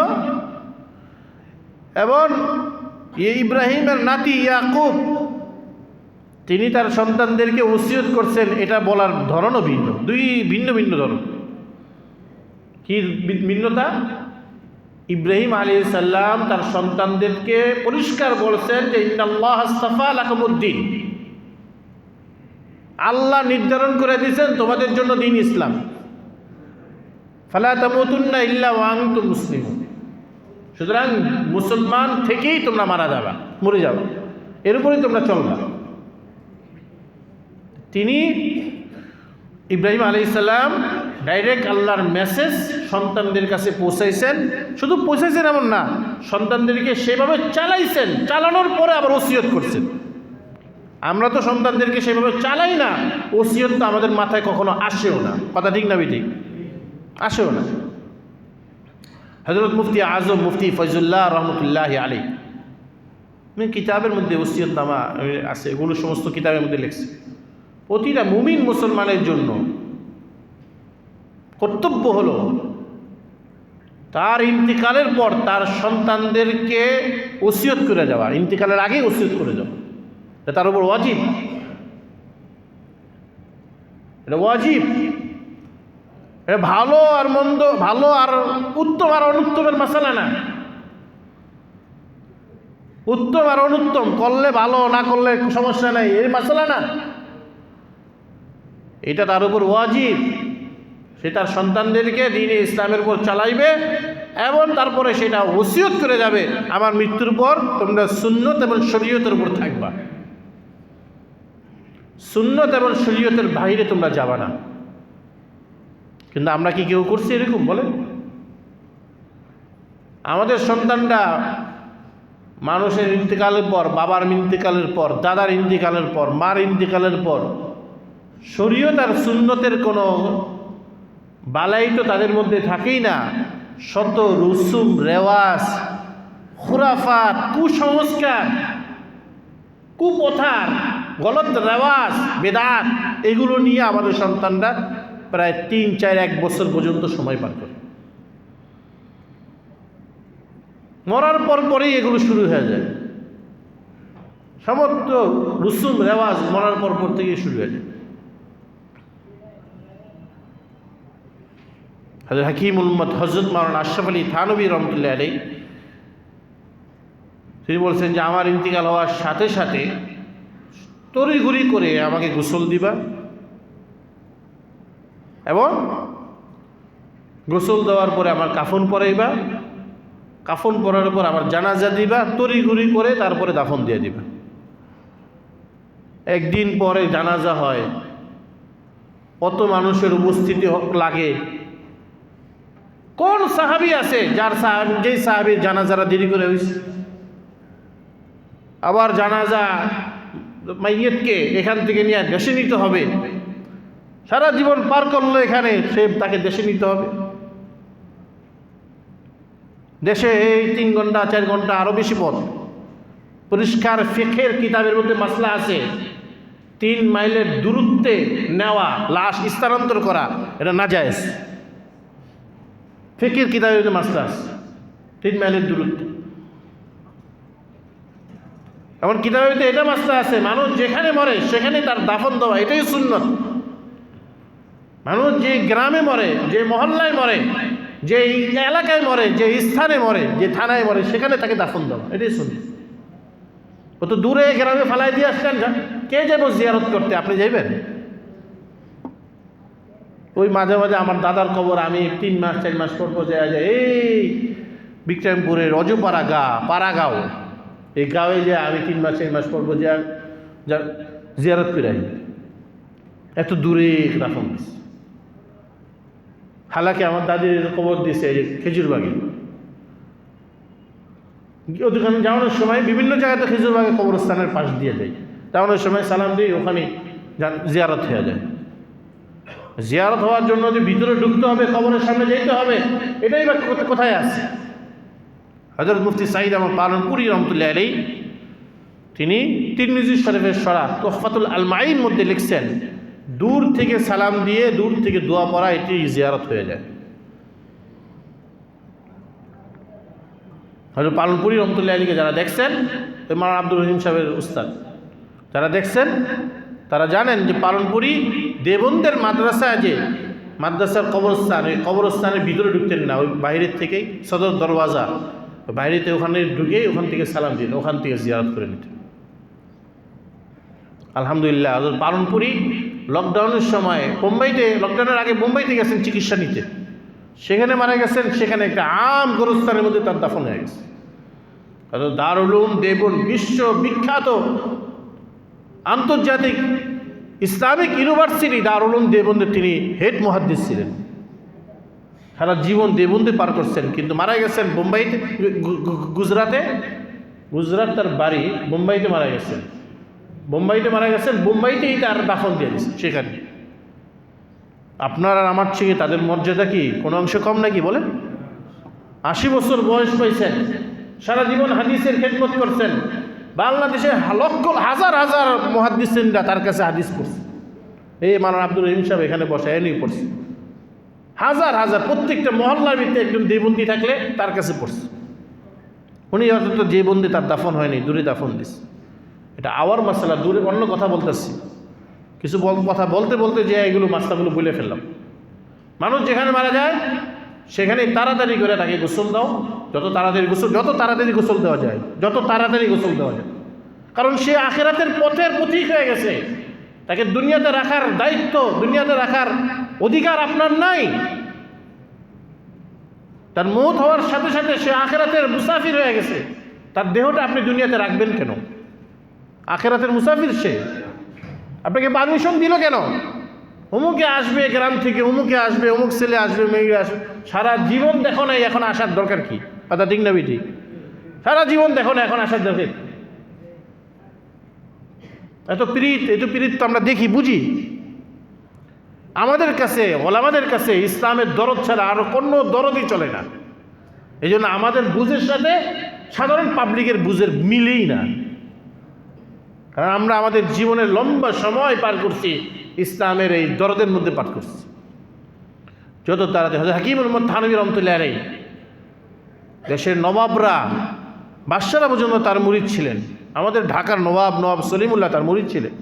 এবং ইব্রাহিমের নাতি ইয়াকুব, তিনি তার সন্তানদেরকে ওসিয়ত করছেন, এটা বলার ধরনও ভিন্ন। দুই ভিন্ন ভিন্ন ধরন। কি ভিন্নতা? ইব্রাহিম আলাইহিস সালাম তার সন্তানদেরকে পরিষ্কার বলছেন যে ইন্নাল্লাহ আস্তাফা লাকুমুদ্দিন, আল্লাহ নির্ধারণ করে দিয়েছেন তোমাদের জন্য দিন ইসলাম, ফালা তামুতুন্না ইল্লা ওয়া আনতুম মুসলিমুন, সুতরাং মুসলমান থেকেই তোমরা মরে যাবে, এর উপরেই তোমরা চলবা। তিনি ইব্রাহিম আলাইহিস সালাম ডাইরেক্ট আল্লাহর মেসেজ সন্তানদের কাছে পৌঁছাইছেন। শুধু পৌঁছাইছেন এমন না, সন্তানদেরকে সেভাবে চালাইছেন, চালানোর পরে আবার ওসিয়ত করছেন। আমরা তো সন্তানদেরকে সেভাবে চালাই না, ওসিয়ত তো আমাদের মাথায় কখনো আসেও না। কথা ঠিক না বেঠিক? আসেও না। হযরত মুফতি আজম মুফতি ফয়জুল্লাহ রহমতুল্লাহি আলাইহি কিতাবের মধ্যে ওসিয়তনামা আছে, এগুলো সমস্ত কিতাবের মধ্যে লিখছে। প্রতিটা মুমিন মুসলমানের জন্য কর্তব্য হলো তার ইন্তিকালের পর তার সন্তানদেরকে ওসিয়ত করে যাওয়া, ইন্তিকালের আগে ওসিয়ত করে যাওয়া, এটা তার উপর ওয়াজিব। এটা ওয়াজিব। এটা ভালো আর মন্দ, ভালো আর উত্তম আর অনুত্তমের মাসালা না। উত্তম আর অনুত্তম, করলে ভালো, না করলে সমস্যা নাই, এই মাসালা না। এটা তার উপর ওয়াজিব। সে তার সন্তানদেরকে দ্বীনে ইসলামের উপর চালাইবে এবং তারপরে সেটা ওসিয়ত করে যাবে, আমার মৃত্যুর পর তোমরা সুন্নত এবং শরীয়তের উপর থাকবা, সুন্নত এবং শরীয়তের বাইরে তোমরা যাবা না। কিন্তু আমরা কি কেউ করছি এরকম? বলে আমাদের সন্তানরা মানুষের ইন্তেকালের পর, বাবার ইন্তেকালের পর, দাদার ইন্তেকালের পর, মার ইন্তেকালের পর শরীয়ত আর সুন্নতের কোনো বালাই তো তাদের মধ্যে থাকেই না। শত রুসুম, রেওয়াজ, খুরাফাত, কুসংস্কার, কুপথার, গলত রেওয়াজ, বেদাত, এগুলো নিয়ে আমাদের সন্তানরা প্রায় 3-4-1 বছর পর্যন্ত সময় পার করে। মরার পরেই এগুলো শুরু হয়ে যায়। সমস্ত রুসুম রেওয়াজ মরার পর থেকেই শুরু হয়ে যায়। হযরত হাকিমুল উম্মত হযরত মাওলানা আশরাফ আলী থানভী রহমতুল্লাহ আলাইহি তিনি বলছেন যে আমার ইন্তিকাল হওয়ার সাথে সাথে তড়িঘড়ি করে আমাকে গোসল দিবা এবং গোসল দেওয়ার পরে আমার কাফন পরাইবা, কাফন পরার পর আমার জানাজা দিবা, তড়িঘড়ি করে তারপরে দাফন দিয়ে দিবা। একদিন পরে জানাজা হয়, কত মানুষের উপস্থিতি লাগে। কোন সাহাবী আছে যেই সাহাবীর জানাজারা দেরি করে হয়েছে? আবার জানাজা মাইয়িতকে এখান থেকে নিয়ে দেশে নিতে হবে, সারা জীবন পার করলো এখানে, সে তাকে দেশে নিতে হবে। দেশে এই 3 ঘন্টা 4 ঘন্টা আরও বেশি পথ, পরিষ্কার ফিকহের কিতাবের মধ্যে মাসলা আছে 3 মাইলের দূরত্বে নেওয়া লাশ স্থানান্তর করা এটা নাজায়েজ। ফিকহের কিতাবের মধ্যে মাসলা আছে 3 মাইলের দূরত্বে। এমন কিতাবের মধ্যে এটা মাসলা আছে মানুষ যেখানে মরে সেখানে তার দাফন দেওয়া, এটাই সুন্নত। মানুষ যে গ্রামে মরে, যে মহল্লায় মরে, যে এলাকায় মরে, যে স্থানে মরে, যে থানায় মরে সেখানে তাকে দাফন দেওয়া, এটাই সুন্নত। ও তো দূরে গ্রামে ফালাই দিয়ে আসছেন, কে যাবো জিয়ারত করতে? আপনি যাইবেন? ওই মাঝে মাঝে আমার দাদার কবর আমি 3 মাস 4 মাস পর যায় এই বিক্রমপুরের রজপাড়া পাড়াগাঁও, এই গাঁয়ে যে আমি 3 মাস 4 মাস পর যা জিয়ারত করে আই, এত দূরে দাফন দিচ্ছে। হালাকি আমার দাদির কবর দিছে খেজুরবাগে। ওখানে যাওয়ানোর সময় বিভিন্ন জায়গাতে খেজুরবাগে কবরস্থানের পাশ দিয়ে যায়, যাওয়ানোর সময় সালাম দিয়ে ওখানে জিয়ারত হয়ে যায়। জিয়ারত হওয়ার জন্য যে ভিতরে ঢুকতে হবে, কবরের সামনে যেতে হবে, এটাই বা কোথায় আছে? হযরত মুফতি সাঈদ আহমদ পালনপুরি রহমতুল্লাহ আলাইহি তিনি তিরমিজি শরীফের শরহ তুহফাতুল আলমাইন মধ্যে লিখছেন, দূর থেকে সালাম দিয়ে দূর থেকে দোয়া পড়া এটি জিয়ারত হয়ে যায়। হযরত পালনপুরি রহমতুল্লাহ আলাইহিকে যারা দেখছেন, মাওলানা আব্দুর রহিম সাহেবের উস্তাদ, যারা দেখছেন তারা জানেন যে পালনপুরি দেবন্দের মাদ্রাসা, যে মাদ্রাসার কবরস্থান, ওই কবরস্থানের ভিতরে ঢুকতেন না, ওই বাইরের থেকেই সদর দরওয়াজা বাইরেতে ওখানে ঢুকে ওখান থেকে সালাম দিতেন, ওখান থেকে জিয়ারত করে নিতেন। আলহামদুলিল্লাহ হযরত পালনপুরি লকডাউনের সময় বোম্বাইতে, লকডাউনের আগে বোম্বাইতে গেছেন চিকিৎসা নিতে, সেখানে মারা গেছেন। সেখানে একটা আম গোরস্থানের মধ্যে তার দাফন হয়ে গেছে। দারুল উলুম দেওবন্দ বিশ্ববিখ্যাত আন্তর্জাতিক ইসলামিক ইউনিভার্সিটি দারুল উলুম দেওবন্দের তিনি হেড মুহাদ্দিস ছিলেন। সারা জীবন দেওবন্দে পার করছেন, কিন্তু মারা গেছেন বোম্বাইতে, গুজরাট তার বাড়ি, বোম্বাইতে মারা গেছেন। বোম্বাইতেই তার দাফন দিয়ে দিয়েছে সেখানে। আপনার আর আমার থেকে তাদের মর্যাদা কি কোনো অংশ কম নাকি বলেন? 80 বছর বয়স পাইছেন, সারা জীবন হাদিসের খেদমত করছেন। বাংলাদেশে লক্ষ হাজার হাজার মুহাদ্দিসিনরা তার কাছে হাদিস পড়ছে। এই মাওলানা আব্দুর রহিম সাহেব এখানে বসে এনেই পড়ছে, হাজার হাজার, প্রত্যেকটা মহল্লার ভিতরে একজন দেবন্দি থাকলে তার কাছে পড়ছে। উনি অন্তত যে বন্দি তার দাফন হয়নি, দূরে দাফন দিচ্ছে। এটা আওয়ার মাসালা, দূরে অন্য কথা বলতেছি, কিছু কথা বলতে বলতে যে এগুলো মাসলাগুলো বলে ফেললাম। মানুষ যেখানে মারা যায় সেখানে তাড়াতাড়ি করে তাকে গোসল দাও, যত তাড়াতাড়ি গোসল দেওয়া যায়, কারণ সে আখিরাতের পথের পথিক হয়ে গেছে। তাকে দুনিয়াতে রাখার দায়িত্ব, দুনিয়াতে রাখার অধিকার আপনার নাই। তার মওত হওয়ার সাথে সাথে সে আখিরাতের মুসাফির হয়ে গেছে। তার দেহটা আপনি দুনিয়াতে রাখবেন কেন? আখিরাতের মুসাফির সে, আপনাকে পারমিশন দিল কেন? অমুকে আসবে গ্রাম থেকে, অমুকে আসবে, অমুক ছেলে আসবে, মেয়ে আসবে, সারা জীবন দেখো না, এখন আসার দরকার কি? কথা ঠিক না বিটি? সারা জীবন দেখো না, এখন আসার দরকার? এত প্রীত তো আমরা দেখি, বুঝি। আমাদের কাছে, ওলামাদের কাছে ইসলামের দরদ ছাড়া আর কোনো দরদই চলে না। এই জন্য আমাদের বুঝের সাথে সাধারণ পাবলিকের বুঝের মিলেই না। কারণ আমরা আমাদের জীবনের লম্বা সময় পার করছি ইসলামের এই দরদের মধ্যে পার করছি। যত তাড়াতাড়ি হযরত হাকিমুল উম্মত থানভী রহমতুল্লাহ আলাইহি, দেশের নবাবরা, বাদশারা পর্যন্ত তার মুরিদ ছিলেন। আমাদের ঢাকার নবাব সলিমুল্লাহ তার মুরিদ ছিলেন,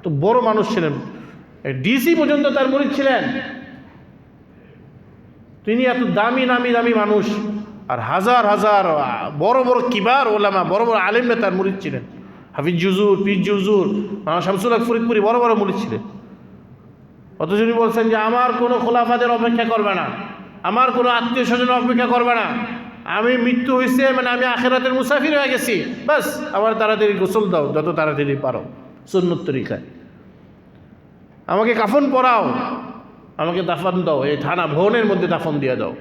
তো বড় মানুষ ছিলেন। ডিসি পর্যন্ত তার মুরিদ ছিলেন। তিনি এত দামি মানুষ, আর হাজার হাজার বড় বড় কিবার ওলামা, বড় বড় আলেমরা তার মুরিদ ছিলেন। হাফিজ হুজুর, পীর হুজুর, শামসুল হক ফরিদপুরি বড় বড় মুরিদ ছিলেন। অথচ উনি বলছেন যে আমার কোনো খোলাফাদের অপেক্ষা করবে না, আমার কোনো আত্মীয় স্বজন অপেক্ষা করবে না, আমি মৃত্যু হয়েছে মানে আমি আখিরাতের মুসাফির হয়ে গেছি, বাস আমার তাড়াতাড়ি গোসল দাও, যত তাড়াতাড়ি পারো সুন্নত তরিকায়, আমাকে কাফন পরাও, আমাকে দাফন দাও, এই থানা ভবনের মধ্যে দাফন দিয়ে দাও,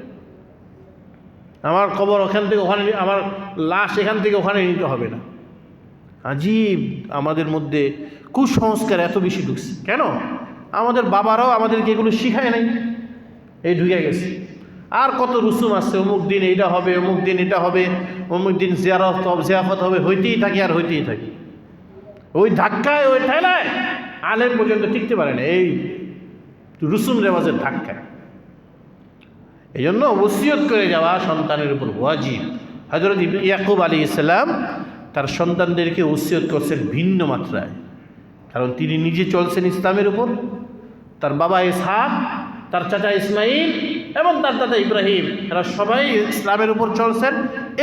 আমার কবর ওখান থেকে ওখানে, আমার লাশ এখান থেকে ওখানে নিতে হবে না। আজীব আমাদের মধ্যে কুসংস্কার এত বেশি ঢুকছে কেন? আমাদের বাবারাও আমাদেরকে এগুলো শিখায় নাই, এই ঢুকে গেছে। আর কত রুসুম আছে, অমুক দিন এটা হবে, অমুক দিন এটা হবে, অমুক দিন জিয়াফত হবে, হইতেই থাকে আর হইতেই থাকে। ওই ধাক্কায়, ওই ঠেলায় আলেম পর্যন্ত টিকতে পারে না, এই রুসুম রেওয়াজের ধাক্কায়। এই জন্য ওসিয়ত করে যাওয়া সন্তানের উপর ওয়াজিব। হযরত ইয়াকুব আলাইহিস সালাম তার সন্তানদেরকে ওসিয়ত করছেন ভিন্ন মাত্রায়, কারণ তিনি নিজে চলছেন ইসলামের উপর, তার বাবা ইসহাক, তার চাচা ইসমাইল এবং তার দাদা ইব্রাহিম, এরা সবাই ইসলামের উপর চলছেন।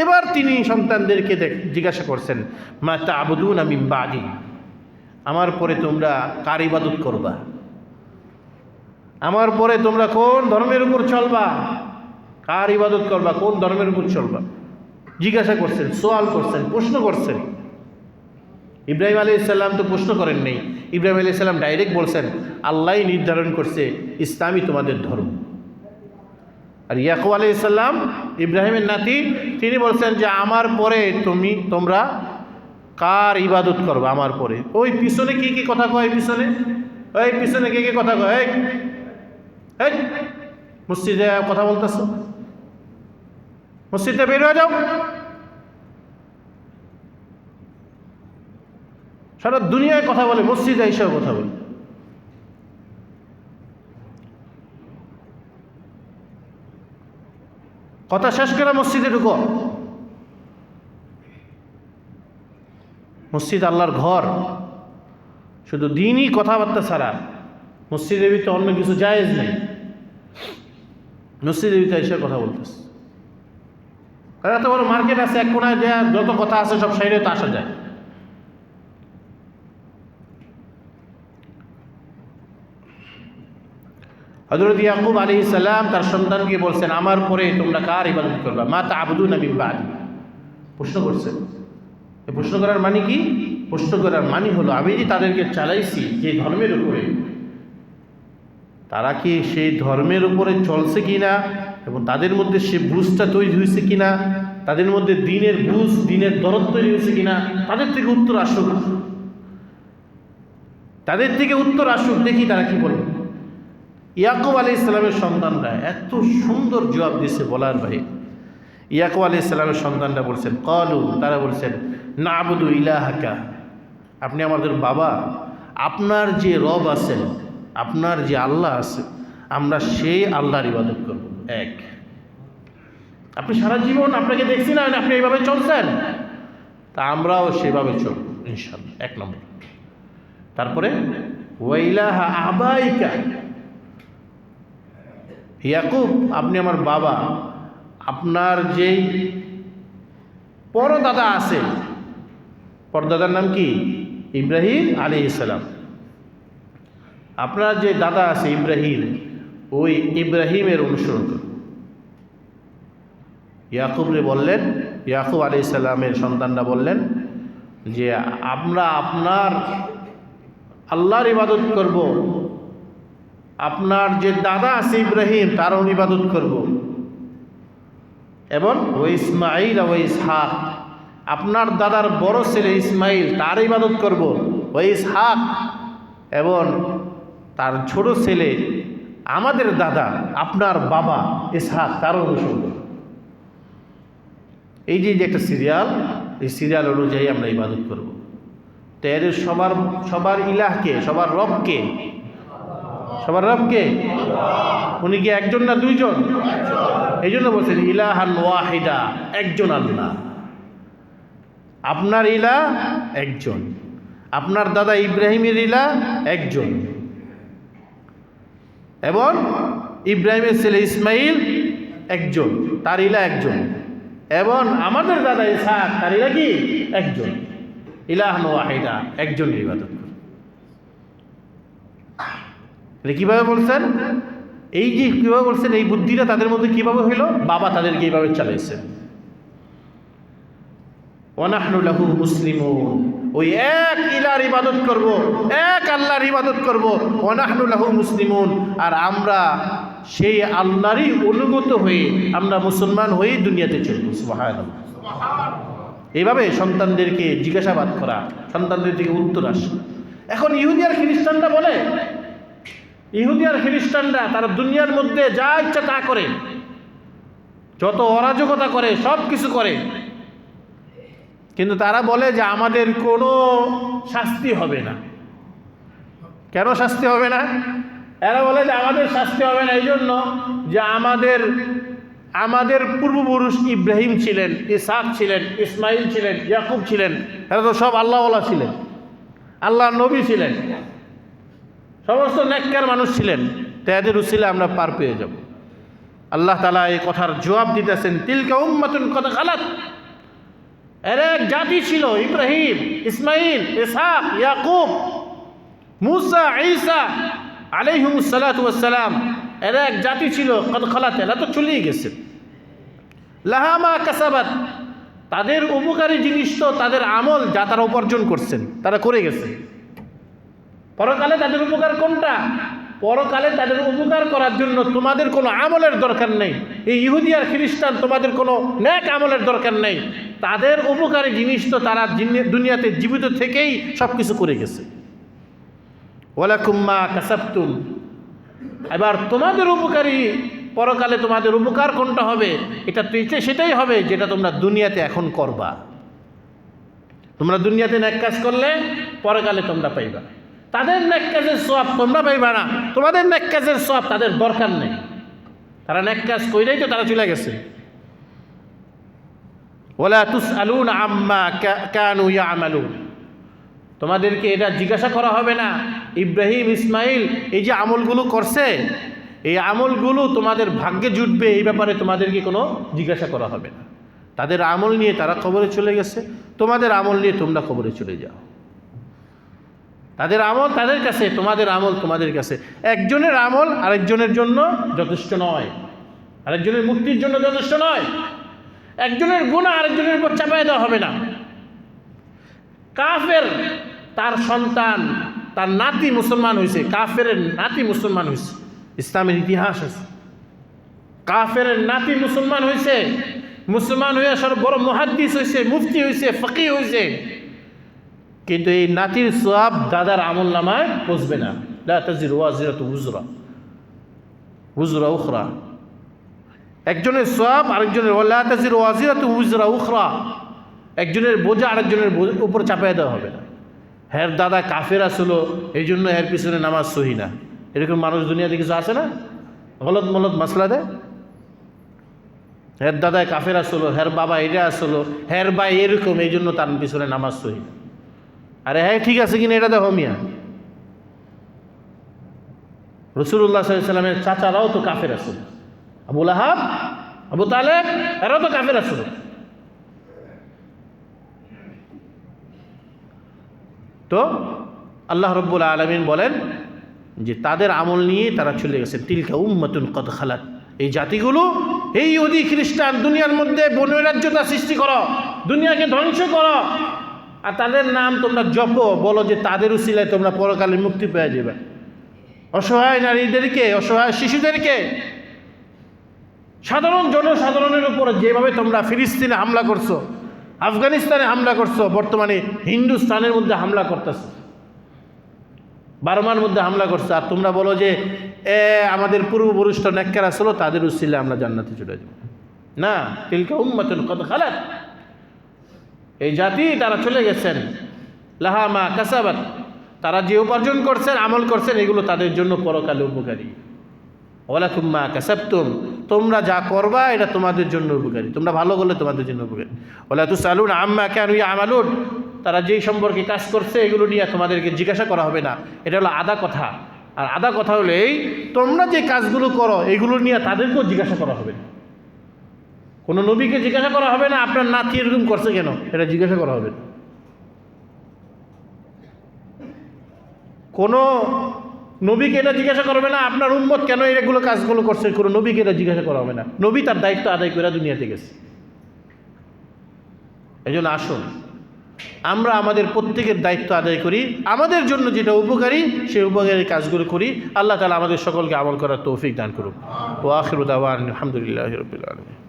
এবার তিনি সন্তানদেরকে জিজ্ঞাসা করছেন, মা তা'বুদুনা মিন বা'দি, আমার পরে তোমরা কার ইবাদত করবা, আমার পরে তোমরা কোন ধর্মের উপর চলবা, কার ইবাদত করবা, কোন ধর্মের উপর চলবা, জিজ্ঞাসা করছেন, সওয়াল করছেন, প্রশ্ন করছেন। ইব্রাহিম আলাইহিস সালাম তো প্রশ্ন করেন নাই, ইব্রাহিম আলাইহিস সালাম ডাইরেক্ট বলছেন আল্লাহই নির্ধারণ করছে ইসলামই তোমাদের ধর্ম। আর ইয়াকুব আলাইহিস সালাম ইব্রাহিমের নাতি, তিনি বলছেন যে আমার পরে তোমরা কার ইবাদত করবা, আমার পরে। ওই পিছনে কি কি কথা কয়, পিছনে ওই পিছনে কে কে কথা কয়, এই মসজিদে কথা বলতেছ, মসজিদে বের হয়ে যাও। সারা দুনিয়ায় কথা বলে, মসজিদে এসেও কথা বলে। কথা শেষ করে মসজিদে ঢুকো। মসজিদ আল্লাহর ঘর, শুধু দিনই কথাবার্তা ছাড়া মসজিদের ভিতরে অন্য কিছু জায়েজ নেই। মসজিদের ভিতরে এসে কথা বলতেছে, কারণ এত বড় মার্কেট আছে, এক কোনায় দেয়া যত কথা আছে সব সাইডে তো আসা যায়। হযরত ইয়াকুব আলাইহিস সালাম তার সন্তানকে বলছেন আমার পরে তোমরা কার ইবাদত করবা, মা তা'বুদুনা মিন বা'দি। প্রশ্ন করছেন। এই প্রশ্ন করার মানে কি? প্রশ্ন করার মানে হলো আমি যে তাদেরকে চালাইছি যে ধর্মের উপরে, তারা কি সেই ধর্মের উপরে চলছে কিনা এবং তাদের মধ্যে সে বুঝটা তৈরি হয়েছে কিনা, তাদের মধ্যে দিনের বুঝ, দিনের দরদ তৈরি হয়েছে কিনা, তাদের থেকে উত্তর আসুক, তাদের থেকে উত্তর আসুক, দেখি তারা কি বলে। ইয়াকুব আলাইহিস সালামের সন্তানরা এত সুন্দর জবাব দিচ্ছে বলার ভাই। ইয়াকুব আলাইহিস সালামের সন্তানরা বলছেন, ক্বালু, তারা বলছেন, না'বুদু ইলাহাকা, আপনি আমাদের বাবা, আপনার যে রব আছেন, আপনার যে আল্লাহ আছে, আমরা সেই আল্লাহর ইবাদত করব। এক, আপনি সারা জীবন আপনাকে দেখছি না, আপনি এইভাবে চলছেন, তা আমরাও সেভাবে চলব ইনশাআল্লাহ। এক নম্বর। তারপরে ওয়াইলাহা আবাইকা, ইয়াকুব আপনি আমার বাবা, আপনার যেই পরদাদা আছে, পরদাদার নাম কি? ইব্রাহিম আলাইহিস সালাম। আপনার যে দাদা আছে ইব্রাহিম, ওই ইব্রাহিমের অনুসরণ করুন। ইয়াকুবরে বললেন, ইয়াকুব আলাইহিস সালামের সন্তানরা বললেন যে আমরা আপনার আল্লাহর ইবাদত করব, আপনার যে দাদা আছে ইব্রাহিম তারও ইবাদত করব, এবং ওই ইসমাইল ও ইসহাক, আপনার দাদার বড় ছেলে ইসমাইল তার ইবাদত করব, ওই ইসহাক এবং তার ছোট ছেলে আমাদের দাদা আপনার বাবা ইসহাক তারও অনুসরণ করব। এই যে একটা সিরিয়াল, এই সিরিয়াল অনুযায়ী আমরা ইবাদত করব। তো এর সবার ইলাহকে, সবার রবকে, সবার রবকে, উনি কি একজন না দুইজন? এই জন্য বলছেন ইলাহান ওয়াহিদা, একজন আল্লাহ। আপনার ইলাহ একজন, আপনার দাদা ইব্রাহিমের ইলাহ একজন, এবং ইব্রাহিমের ছেলে ইসমাইল একজন, তার ইলাহ একজন, এবং আমাদের দাদা ইসহাক তার ইলাহ কি? একজন। ইলাহান ওয়াহিদা, একজনের ইবাদত করে। এটা কিভাবে বলছেন? এই যে কিভাবে বলছেন, এই বুদ্ধিটা তাদের মধ্যে কিভাবে হইল? বাবা তাদেরকে এইভাবে চালাইছেন। ওয়ানাহনু লাহু মুসলিমুন, ওই এক ইলাহর ইবাদত করব, এক আল্লাহর ইবাদত করব। ওয়ানাহনু লাহু মুসলিমুন, আর আমরা সেই আল্লাহরই অনুগত হয়ে, আমরা মুসলমান হয়ে দুনিয়াতে চলব। সুবহানাল্লাহ। এইভাবে সন্তানদেরকে জিজ্ঞাসাবাদ করা, সন্তানদের থেকে উত্তর আসে। এখন ইহুদি আর খ্রিস্টানরা বলে, ইহুদি আর খ্রিস্টানরা তারা দুনিয়ার মধ্যে যা ইচ্ছা তা করে, যত অরাজকতা করে সব কিছু করে, কিন্তু তারা বলে যে আমাদের কোনো শাস্তি হবে না। কেন শাস্তি হবে না? এরা বলে যে আমাদের শাস্তি হবে না এই জন্য যে আমাদের পূর্বপুরুষ ইব্রাহিম ছিলেন, ইসহাক ছিলেন, ইসমাইল ছিলেন, ইয়াকুব ছিলেন, এরা তো সব আল্লাহওয়ালা ছিলেন, আল্লাহর নবী ছিলেন, সমস্ত নেককার মানুষ ছিলেন, তাই এদের উসিলে আমরা পার পেয়ে যাব। আল্লাহ তাআলা এই কথার জবাব দিতেছেন, তিলকা উম্মাতুন কদ খালাত, এর এক জাতি ছিল ইব্রাহিম, ইসমাইল, ইসহাক, ইয়াকুব, মুসা, ঈসা আলাইহিমুস সালাতু ওয়াস সালাম, এর এক জাতি ছিল কদ খালাত, এরা তো চলেই গেছে। লাহা মা কাসাবাত, তাদের উপকারী জিনিস তো তাদের আমল যা তারা উপার্জন করছেন তারা করে গেছে। পরকালে তাদের উপকার কোনটা? পরকালে তাদের উপকার করার জন্য তোমাদের কোনো আমলের দরকার নেই। এই ইহুদি আর খ্রিস্টান তোমাদের কোনো নেক আমলের দরকার নেই, তাদের উপকারী জিনিস তো তারা দুনিয়াতে জীবিত থেকেই সব কিছু করে গেছে। ওয়ালাকুম মা কাসাবতুম, এবার তোমাদের উপকারী পরকালে তোমাদের উপকার কোনটা হবে? এটা সেটাই হবে যেটা তোমরা দুনিয়াতে এখন করবা। তোমরা দুনিয়াতে নেক কাজ করলে পরকালে তোমরা পাইবা। তাদের নেক কাজের সওয়াব তোমরা পাইবা না, তোমাদের নেক কাজের সওয়াব তাদের দরকার নেই, তারা নেক কাজ কইরাই তো তারা চলে গেছে। ওয়ালা তুসআলুনা আম্মা কানু ইয়ামালুন, তোমাদেরকে এটা জিজ্ঞাসা করা হবে না ইব্রাহিম ইসমাইল এই যে আমলগুলো করছে এই আমলগুলো তোমাদের ভাগ্যে জুটবে এই ব্যাপারে তোমাদেরকে কোনো জিজ্ঞাসা করা হবে না। তাদের আমল নিয়ে তারা কবরে চলে গেছে, তোমাদের আমল নিয়ে তোমরা কবরে চলে যাও। তাদের আমল তাদের কাছে, তোমাদের আমল তোমাদের কাছে। একজনের আমল আরেকজনের জন্য যথেষ্ট নয়, আরেকজনের মুক্তির জন্য যথেষ্ট নয়। একজনের গুনাহ আরেকজনের উপর চাপাই দেওয়া হবে না। কাফের তার সন্তান তার নাতি মুসলমান হয়েছে, কাফের নাতি মুসলমান হয়েছে, ইসলামের ইতিহাস আছে। কাফের নাতি মুসলমান হয়েছে, মুসলমান হয়ে সব বড় মুহাদ্দিস হয়েছে, মুফতি হয়েছে, ফকিহ হয়েছে, কিন্তু এই নাতির সওয়াব দাদার আমল নামায় পৌঁছবে না। লা তাজিরু ওয়াজিরাতু উযরা উখরা, একজনের সওয়াব আরেকজনের, ওয়ালা তাজিরু ওয়াজিরাতু উযরা উখরা, একজনের বোঝা আরেকজনের উপর চাপাই দেওয়া হবে না। হের দাদা কাফের আসলো এই জন্য এর পিছনে নামাজ সহি না, এরকম মানুষ দুনিয়াতে কিছু আছে না? গলত মলত মাসলা দেয়, হের দাদায় কাফের আসলো, হের বাবা এটা আসলো, হের ভাই এরকম এই জন্য তার পিছনে নামাজ সহি না। আরে হ্যাঁ ঠিক আছে কিনা এটা দেখো মিয়া, রাসূলুল্লাহ সাল্লাল্লাহু আলাইহি ওয়াসাল্লামের চাচারাও তো কাফের আসলো, আবু লাহাব, আবু তালেব, এরাও তো কাফের আসলো। তো আল্লাহ রাব্বুল আলামিন বলেন যে তাদের আমল নিয়ে তারা চলে গেছে। তিলকা উম্মাতুন কদ খালাত, এই জাতিগুলো, এই ইহুদি খ্রিস্টান দুনিয়ার মধ্যে বনৈরাজ্যতা সৃষ্টি করো, দুনিয়াকে ধ্বংস করো, আর তাদের নাম তোমরা জপো, বলো যে তাদের উসিলায় তোমরা পরকালে মুক্তি পেয়ে যাবে। অসহায় নারীদেরকে, অসহায় শিশুদেরকে, সাধারণ জনসাধারণের উপর যেভাবে তোমরা ফিলিস্তিনে হামলা করছো, আফগানিস্তানে হামলা করছো, বর্তমানে হিন্দুস্তানের মধ্যে হামলা করতেছো, বার্মার মধ্যে হামলা করছো, আর তোমরা বলো যে আমাদের পূর্বপুরুষটা নেককার আসলো তাদের উসিলে আমরা জান্নাতে চলে যাব। না, তিলকা উম্মাতুন কদ খালাত, এই জাতি তারা চলে গেছেন। লাহা মা কাসাবাত, তারা যে উপার্জন করছেন আমল করছেন এগুলো তাদের জন্য পরকালে উপকারী। ওয়ালাকুম মা কাসাবতুম, তোমরা যা করবা এটা তোমাদের জন্য উপকারী, তোমরা ভালো করলে তোমাদের জন্য উপকারী। ওয়ালা তুসআলুনা আম্মা কানু ইয়ামালুন, তারা যেই সম্পর্কে কাজ করছে এগুলো নিয়ে তোমাদেরকে জিজ্ঞাসা করা হবে না। এটা হলো আদা কথা। আর আদা কথা হলো এই, তোমরা যে কাজগুলো করো এগুলো নিয়ে তাদেরকেও জিজ্ঞাসা করা হবে না। কোনো নবীকে জিজ্ঞাসা করা হবে না আপনার নাতি এরকম করছে কেন, এটা জিজ্ঞাসা করা হবে না। কোনো নবীকে এটা জিজ্ঞাসা করবে না আপনার উম্মত কেন এগুলো কাজগুলো করছে, কোনো নবীকে এটা জিজ্ঞাসা করা হবে না। নবী তার দায়িত্ব আদায় করে দুনিয়াতে গেছে। এই জন্য আসুন আমরা আমাদের প্রত্যেকের দায়িত্ব আদায় করি, আমাদের জন্য যেটা উপকারী সেই উপকারী কাজগুলো করি। আল্লাহ তাআলা আমাদের সকলকে আমল করার তৌফিক দান করুন। ওয়া আখিরু দাওয়ানা আলহামদুলিল্লাহি রাব্বিল আলামিন।